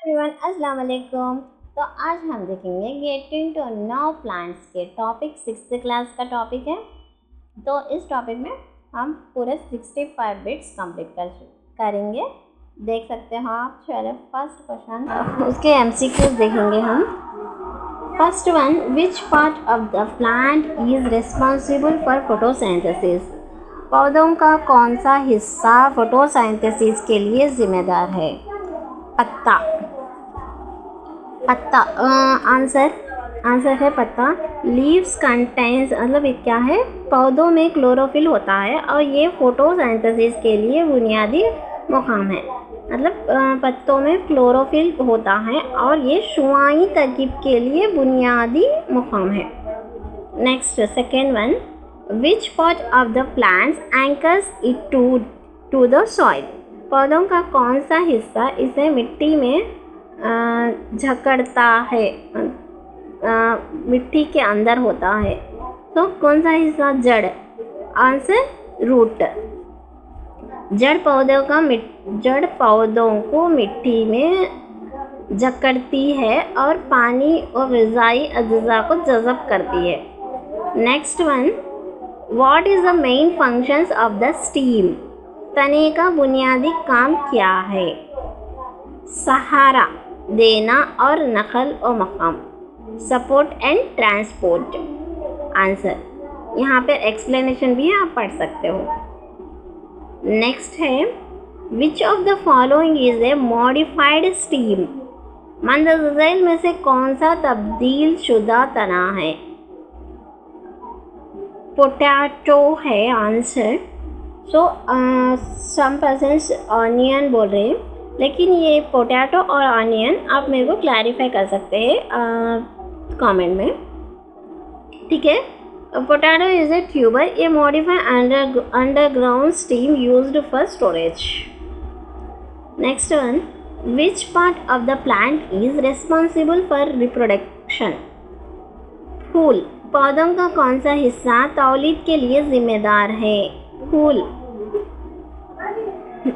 Everyone अस्सलाम वालेकुम। तो आज हम देखेंगे गेटिंग टू नो प्लांट्स के टॉपिक 6th क्लास का टॉपिक है। तो इस टॉपिक में हम पूरे 65 बिट्स कंप्लीट करेंगे। देख सकते हो आप। चलो फर्स्ट क्वेश्चन, उसके MCQs देखेंगे हम। First one, which part of the plant is responsible for photosynthesis? पौधों का कौन सा हिस्सा फोटोसिंथेसिस के लिए जिम्मेदार है? पत्ता। पत्ता आंसर है पत्ता। लीव्स कंटेन्स मतलब ये क्या है? पौधों में क्लोरोफिल होता है और ये फोटोसिंथेसिस के लिए बुनियादी मुकाम है। मतलब पत्तों में क्लोरोफिल होता है और ये शुआई तरकीब के लिए बुनियादी मुकाम है। Next second one, which part of the plants anchors it to the soil? पौधों का कौन सा हिस्सा इसे मिट्टी में जकड़ता है, मिट्टी के अंदर होता है? तो कौन सा हिस्सा? जड़। Answer root. जड़ पौधों को मिट्टी में जकड़ती है और पानी और ग़िज़ाई अज्जा को जज़ब करती है। Next one, what is the main functions of the steam? तने का बुनियादी काम क्या है? सहारा देना और नकल और मकाम, सपोर्ट एंड ट्रांसपोर्ट। आंसर यहाँ पे एक्सप्लेनेशन भी है, आप पढ़ सकते हो। नेक्स्ट है, which of the following is a modified stem? मंदरज़ैल में से कौन सा तब्दील शुदा तना है? पोटैटो है आंसर। सो सम पर्सन्स ऑनियन बोल रहे हैं, लेकिन ये पोटैटो और ऑनियन आप मेरे को क्लैरिफाई कर सकते हैं कमेंट में, ठीक है। Potato is a tuber, a modify underground stem used for storage. Next one, which part of the plant is responsible for reproduction? फूल। पौधों का कौन सा हिस्सा तौलीद के लिए जिम्मेदार है? फूल।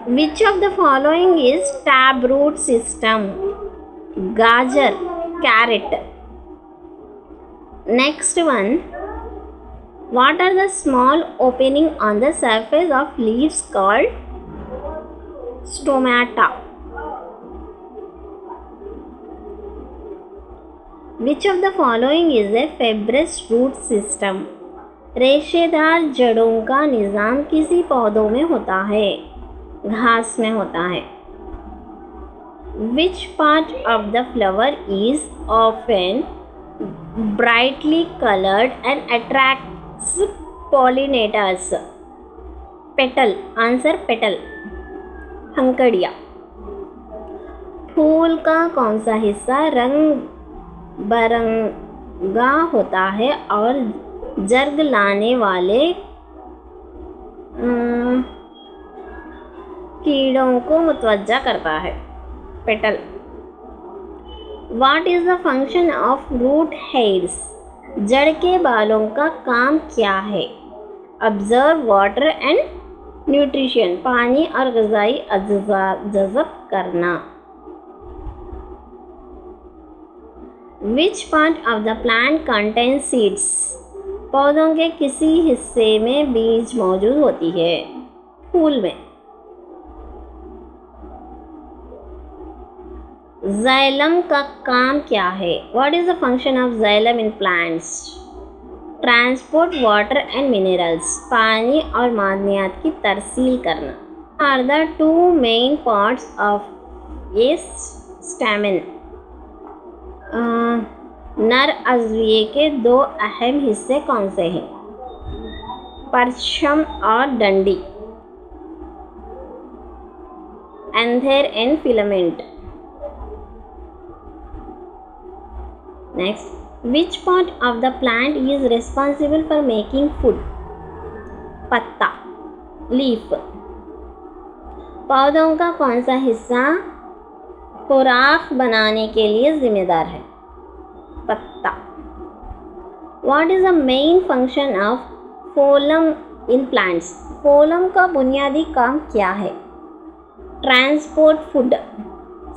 Which of the following is taproot system? गाजर, carrot. Next one, what are the small opening on the surface of leaves called? Stomata. Which of the following is a fibrous root system? रेशेदार जड़ों का निज़ाम किसी पौधों में होता है? घास में होता है। Which part of the flower is often brightly colored and attracts pollinators? Petal. Answer petal. हंकड़िया। फूल का कौन सा हिस्सा रंग बरंगा होता है और जर्ग लाने वाले कीड़ों को मुतवज्जा करता है? Petal. What is the function of root hairs? जड़ के बालों का काम क्या है? Absorb water and nutrition, पानी और ग़िज़ाई अज्जा जज़ब करना। Which part of the plant contains seeds? पौधों के किसी हिस्से में बीज मौजूद होती है? फूल में। जाइलम का काम क्या है? What is the function of xylem in plants? Transport water and minerals, पानी और मादनियात की तरसील करना। Are the two main parts of a stamen? नर अज़विये के दो अहम हिस्से कौन से हैं? परचम और डंडी। Anther and filament. Next, which part of the plant is responsible for making food? पत्ता, leaf. पौधों का कौन सा हिस्सा खुराक बनाने के लिए जिम्मेदार है? पत्ता। What is the main function of phloem in plants? phloem का बुनियादी काम क्या है? ट्रांसपोर्ट फूड,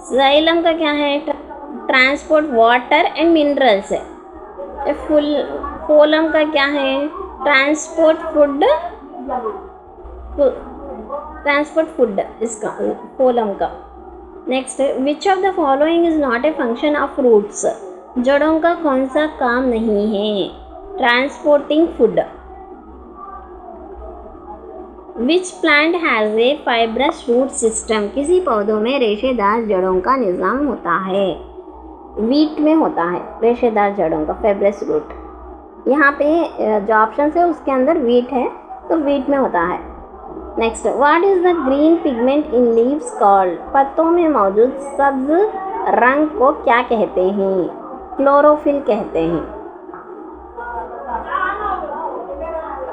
जाइलम का क्या है? ट्रांसपोर्ट वाटर एंड मिनरल्स है। फोलम का क्या है? ट्रांसपोर्ट फूड इसका फोलम का। Next, which of the following is not a function of roots? जड़ों का कौन सा काम नहीं है? Transporting food. Which plant has a fibrous root system? किसी पौधों में रेशेदार जड़ों का निज़ाम होता है। वीट में होता है रेशेदार जड़ों का फाइब्रस रूट। यहाँ पे जो ऑप्शन है उसके अंदर वीट है, तो वीट में होता है। Next, what is the green pigment in leaves called? पत्तों में मौजूद सब्ज रंग को क्या कहते हैं? क्लोरोफिल कहते हैं।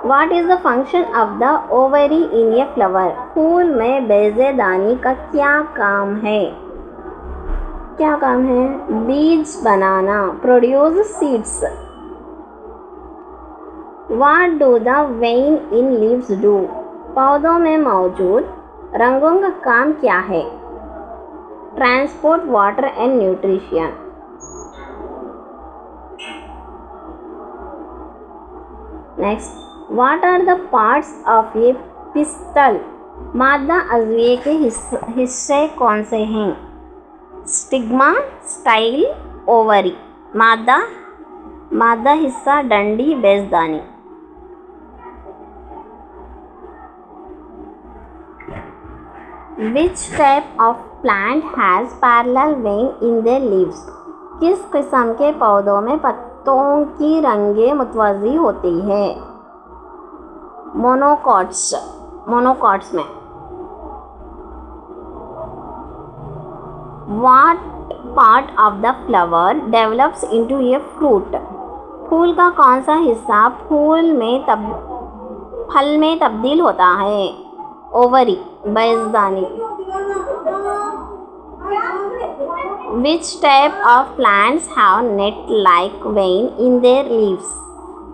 What is the function of the ovary in a flower? फूल में बेजेदानी का क्या काम है? क्या काम है? बीज बनाना, produce seeds. What do the vein in leaves do? पौधों में मौजूद रंगों का काम क्या है? Transport water and nutrition. Next, what are the parts of a pistil? मादा अज़विये के हिस्से कौन से हैं? Stigma, style, ovary. मादा हिस्सा डंडी, बेजदानी। Which type of plant has parallel vein in their leaves? किस किस्म के पौधों में पत्तों की रंगें मुतवज़ी होती है? मोनोकॉट्स में। What part of the flower develops into a fruit? फूल का कौन सा हिस्सा फल में तब्दील होता है? Ovary, बेजदानी। Which type of plants have net-like vein in their leaves?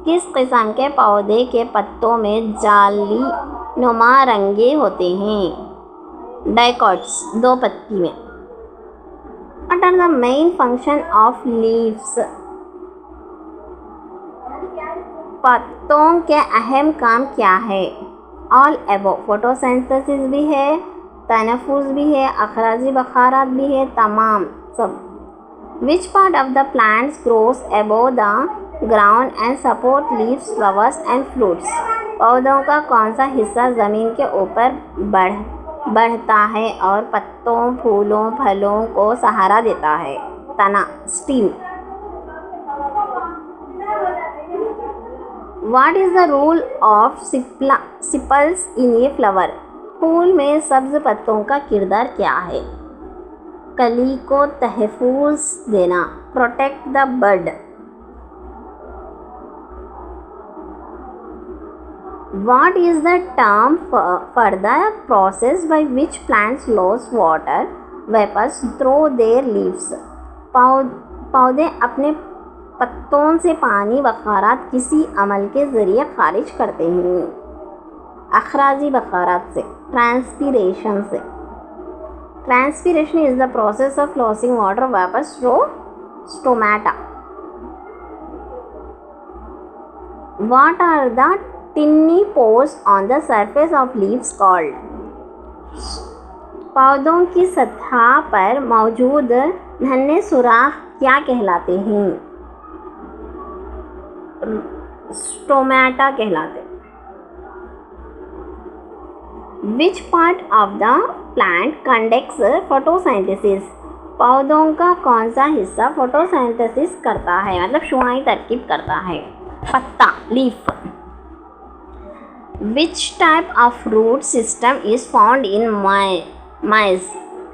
किस किस्म के पौधे के पत्तों में जाली नुमा रंगे होते हैं? डाइकॉट्स, दो पत्ती में। What are the main function of leaves? पत्तों के अहम काम क्या है? ऑल एबो, फोटोसिंथेसिस भी है, तनफुस भी है, अखराजी बखारात भी है, तमाम सब। Which part of the plants grows above the ground and support leaves, flowers and fruits? पौधों का कौन सा हिस्सा ज़मीन के ऊपर बढ़ता है और पत्तों, फूलों, फलों को सहारा देता है? तना, steam. What is the role of sepals in a flower? फूल में सब्ज पत्तों का किरदार क्या है? कली को तहफ़्फ़ुज़ देना, protect the bud. What is the term for the process by which plants lose water vapors through their leaves? पौधे अपने पत्तों से पानी बखारात किसी अमल के ज़रिए खारिज करते हैं? अखराजी बखारात से, ट्रांसपीरेशन से। Transpiration is the process of losing water vapours through stomata. What are the tiny pores on the surface of leaves called? पौधों की सतह पर मौजूद नन्हे सुराख क्या कहलाते हैं? स्टोमेटा कहलाते। विच part of the plant conducts photosynthesis? पौधों का कौन सा हिस्सा फोटोसिंथेसिस करता है, मतलब शुआई तरकीब करता है? पत्ता, leaf. Which type of root system is found in maize?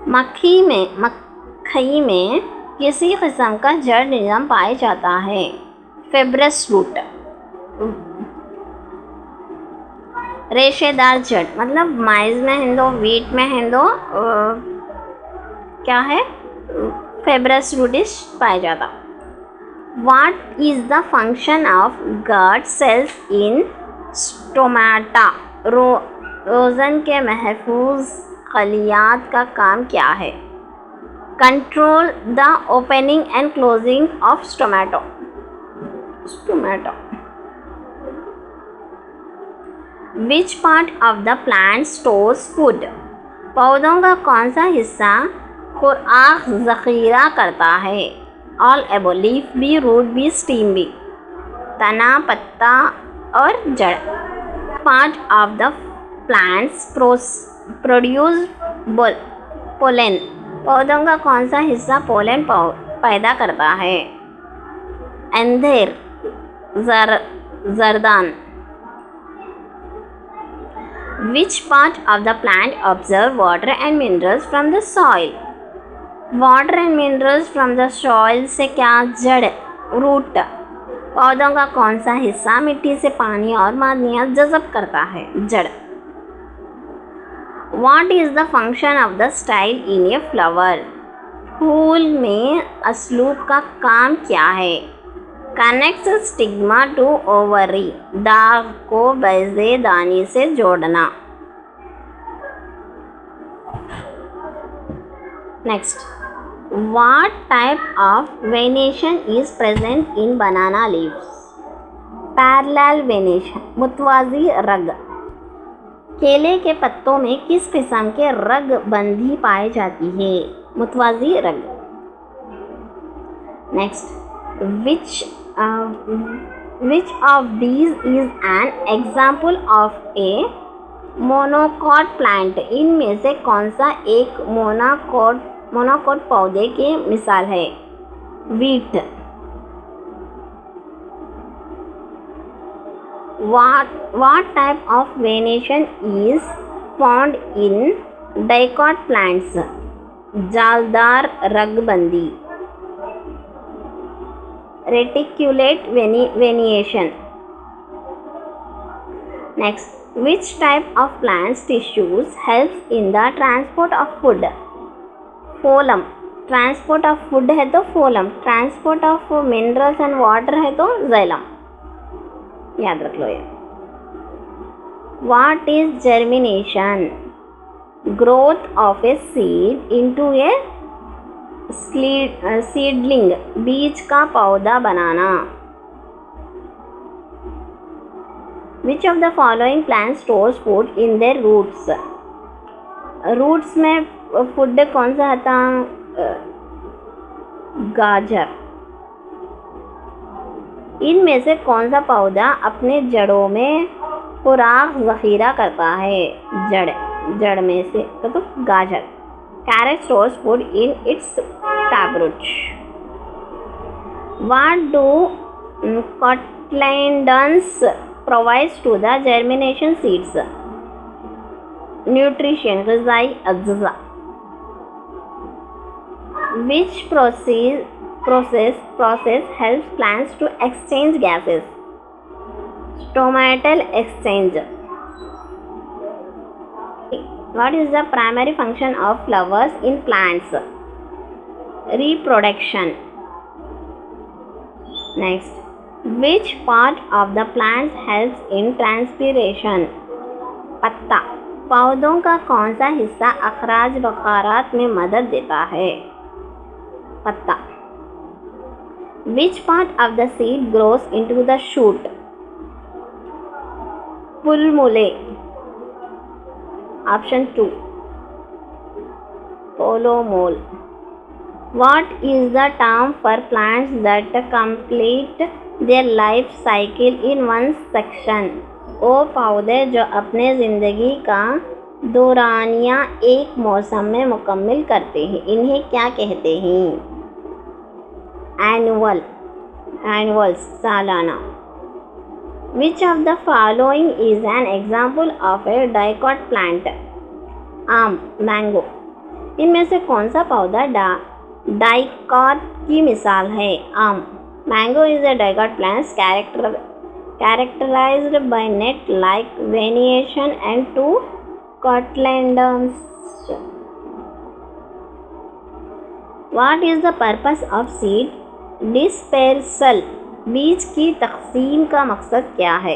मक्खी में किसी किस्म का जड़ निज़ाम पाया जाता है? फाइब्रस रूट, रेशेदार जड़। मतलब माइज में हिंदो, वीट में हिंदो क्या है? फाइब्रस रूट इज पाया जाता। What is the function of guard cells in stomata? रोज़न के महफूज खलियात का काम क्या है? control the opening and closing of stomata. Which part of the plant stores food? पौधों का कौन सा हिस्सा खुराक ज़ख़ीरा करता है? ऑल एबो, लीफ भी, रूट भी, स्टीम भी, तना, पत्ता और जड़. Part of the plants produce pollen. पौधों का कौन सा हिस्सा पोलन पैदा करता है? अंधेर, जर्दान. Which part of the plant absorb water and minerals from the soil? Water and minerals from the soil से क्या? जड़, रूट. पौधों का कौन सा हिस्सा मिट्टी से पानी और मादनियात जज़ब करता है? जड़. What is the function of the style in a flower? फूल में असलूब का काम क्या है? Connect stigma to ovary. दाग को बैज़े दानी से जोड़ना. Next, what type of venation is present in banana leaves? Parallel venation, मुतवाज़ी रग. केले के पत्तों में किस किस्म के रग बंधी पाई जाती है? मुतवाज़ी रग. Next, which of these is an example of a monocot plant? इनमें से कौन सा एक मोनोकॉट पौधे की मिसाल है? wheat. What type of venation is found in dicot plants? जालदार रगबंदी. Reticulate venation. Next, which type of plants tissues helps in the transport of food? Phloem. Transport of food है तो phloem, transport of minerals and water है तो xylem. याद रख लो ये. What is germination? Growth of a seed into a seedling, बीज का पौधा बनाना. Which of the following plants stores food in their roots? Roots में फूड कौन सा था? गाजर. इनमें से कौन सा पौधा अपने जड़ों में खुराक ज़ख़ीरा करता है? जड़ में से तो गाजर. Carrot stores food in its taproot. What do cotyledons provides to the germination seeds? Nutrition, ग़िज़ाई अज्जा. Which process helps plants to exchange gases? Stomatal exchange. What is the primary function of flowers in plants? Reproduction. Next, which part of the plant helps in transpiration? पत्ता. पौधों का कौन सा हिस्सा अखराज बखारात में मदद देता है? पत्ता. Which part of the seed grows into the shoot? पुलमुले. Option 2, polomole. What is the term for plants that complete their life cycle in one section? वो पौधे जो अपने ज़िंदगी का दौरानिया एक मौसम में मुकम्मिल करते हैं, इन्हें क्या कहते हैं? Annuals, सालाना. Which of the following is an example of a dicot plant? आम, मैंगो. इनमें से कौन सा पौधा डाइकॉट की मिसाल है? आम. Mango is a dicot plant characterized by net-like venation and two cotyledons. What is the purpose of seed dispersal? बीज की तक़सीम का मकसद क्या है?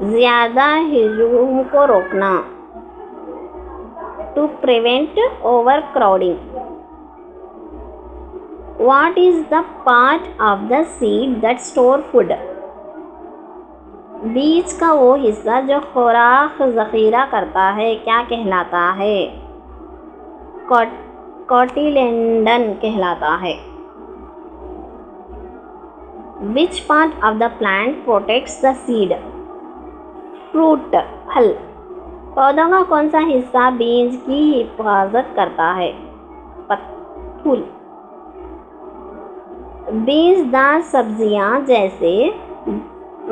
ज़्यादा हिजूम को रोकना. To prevent overcrowding. What is the part of the seed that store food? बीज का वो हिस्सा जो खुराक ज़ख़ीरा करता है क्या कहलाता है? कोटिलेडन कहलाता है। Which part of the plant protects the seed? Fruit, फल। पौधों का कौन सा हिस्सा बीज की हिफाजत करता है? फूल। बीजदार सब्जियां जैसे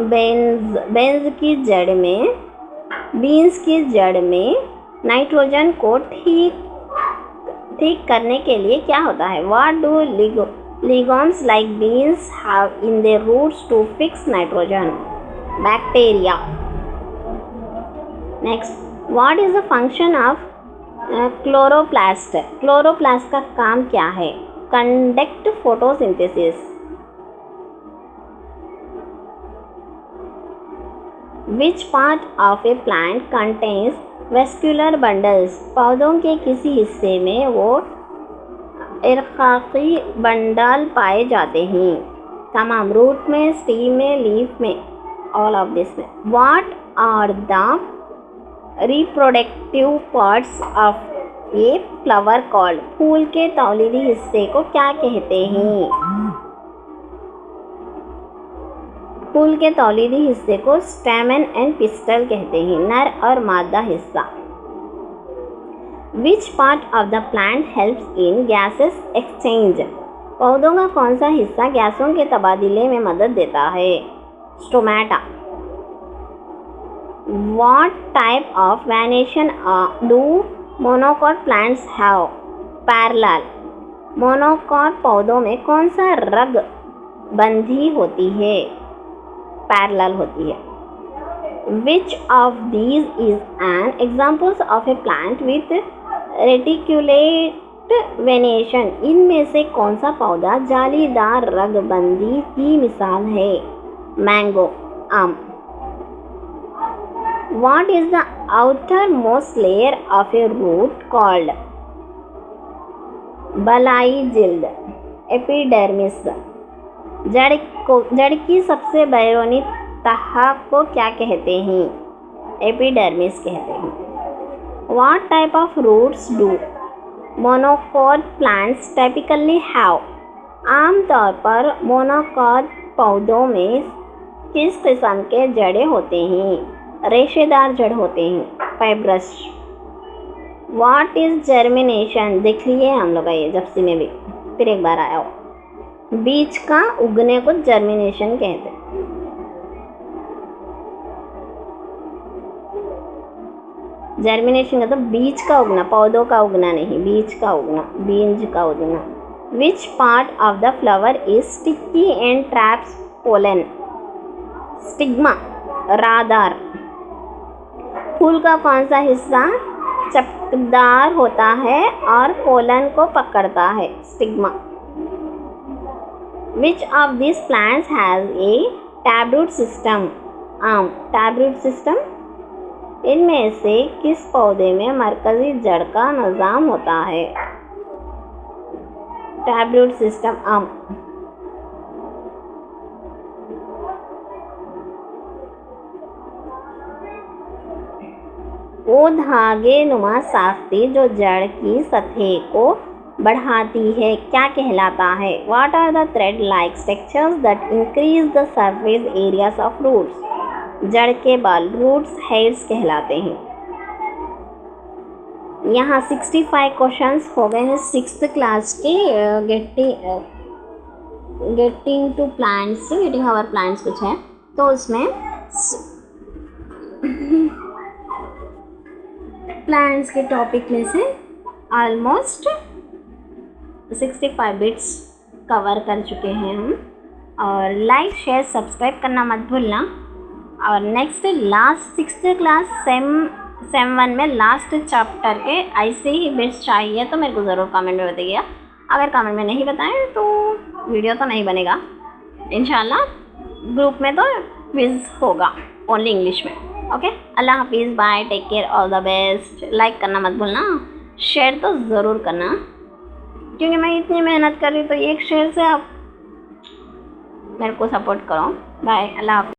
बीन्स की जड़ में नाइट्रोजन को ठीक करने के लिए क्या होता है? What do legumes like beans have in their roots to fix nitrogen? Bacteria. Next, what is the function of chloroplast? Chloroplast का काम क्या है? Conduct photosynthesis. Which part of a plant contains vascular bundles? पौधों के किसी हिस्से में वो इरकाकी बंडल पाए जाते हैं? तमाम। रूट में, स्टीम में, लीफ में, ऑल ऑफ दिस में। What are the reproductive parts of a flower called? फूल के तौलीदी हिस्से को क्या कहते हैं? फूल के तौलीदी हिस्से को स्टैमेन एंड पिस्टल कहते हैं, नर और मादा हिस्सा। Which part of the plant helps in gases exchange? पौधों का कौन सा हिस्सा गैसों के तबादले में मदद देता है? Stomata. What type of venation do monocot plants have? Parallel. Monocot पौधों में कौन सा रग बंधी होती है? पैरेलल होती है। Which of these is an example of a plant with reticulate venation? इनमें से कौन सा पौधा जालीदार रगबंदी की मिसाल है? मैंगो, आम। What is the outermost layer of a root called? बलाई जिल्द, एपिडर्मिस। जड़ की सबसे बैरूनी तह को क्या कहते हैं? एपिडर्मिस कहते हैं। What type of roots do monocot plants typically have? आमतौर पर मोनोकॉट पौधों में किस किस्म के जड़ें होते हैं? रेशेदार जड़ होते हैं, फाइब्रस। What is germination? देख लिए हम लोग ये जप्सी में भी, फिर एक बार आया हो। बीज का उगने को जर्मिनेशन कहते हैं। जर्मिनेशन का तो बीज का उगना, पौधों का उगना नहीं, बीज का उगना, बीज का उगना। Which part of the flower is sticky and traps pollen? Stigma, रादार। फूल का कौन सा हिस्सा चपकदार होता है और पोलन को पकड़ता है? Stigma. Which of these plants has a taproot system? आम, taproot system। इनमें से किस पौधे में मरकजी जड़ का निज़ाम होता है? taproot system, आम। वो धागे नुमा साख्ती जो जड़ की सतह को बढ़ाती है क्या कहलाता है? What are the thread-like structures that increase the surface areas of roots? जड़ के बाल, रूट्स हेड्स कहलाते हैं। यहाँ 65 क्वेश्चंस हो गए हैं 6th क्लास के getting to plants, getting our plants कुछ है तो उसमें प्लांट्स के टॉपिक में से ऑलमोस्ट 65 बिट्स कवर कर चुके हैं हम। और लाइक शेयर सब्सक्राइब करना मत भूलना। और next last 6th class same 1 में लास्ट चैप्टर के ऐसे ही बिट्स चाहिए तो मेरे को ज़रूर कमेंट में बताइए। अगर कमेंट में नहीं बताएं तो वीडियो तो नहीं बनेगा। इंशाल्लाह ग्रुप में तो क्विज़ होगा ओनली इंग्लिश में। ओके, अल्लाह हाफिज़, bye, take care, all the best. Like करना मत भूलना, शेयर तो ज़रूर करना। क्योंकि मैं इतनी मेहनत कर रही हूँ, तो एक शेयर से आप मेरे को सपोर्ट करो। बाय, अल्लाह हाफ़िज़।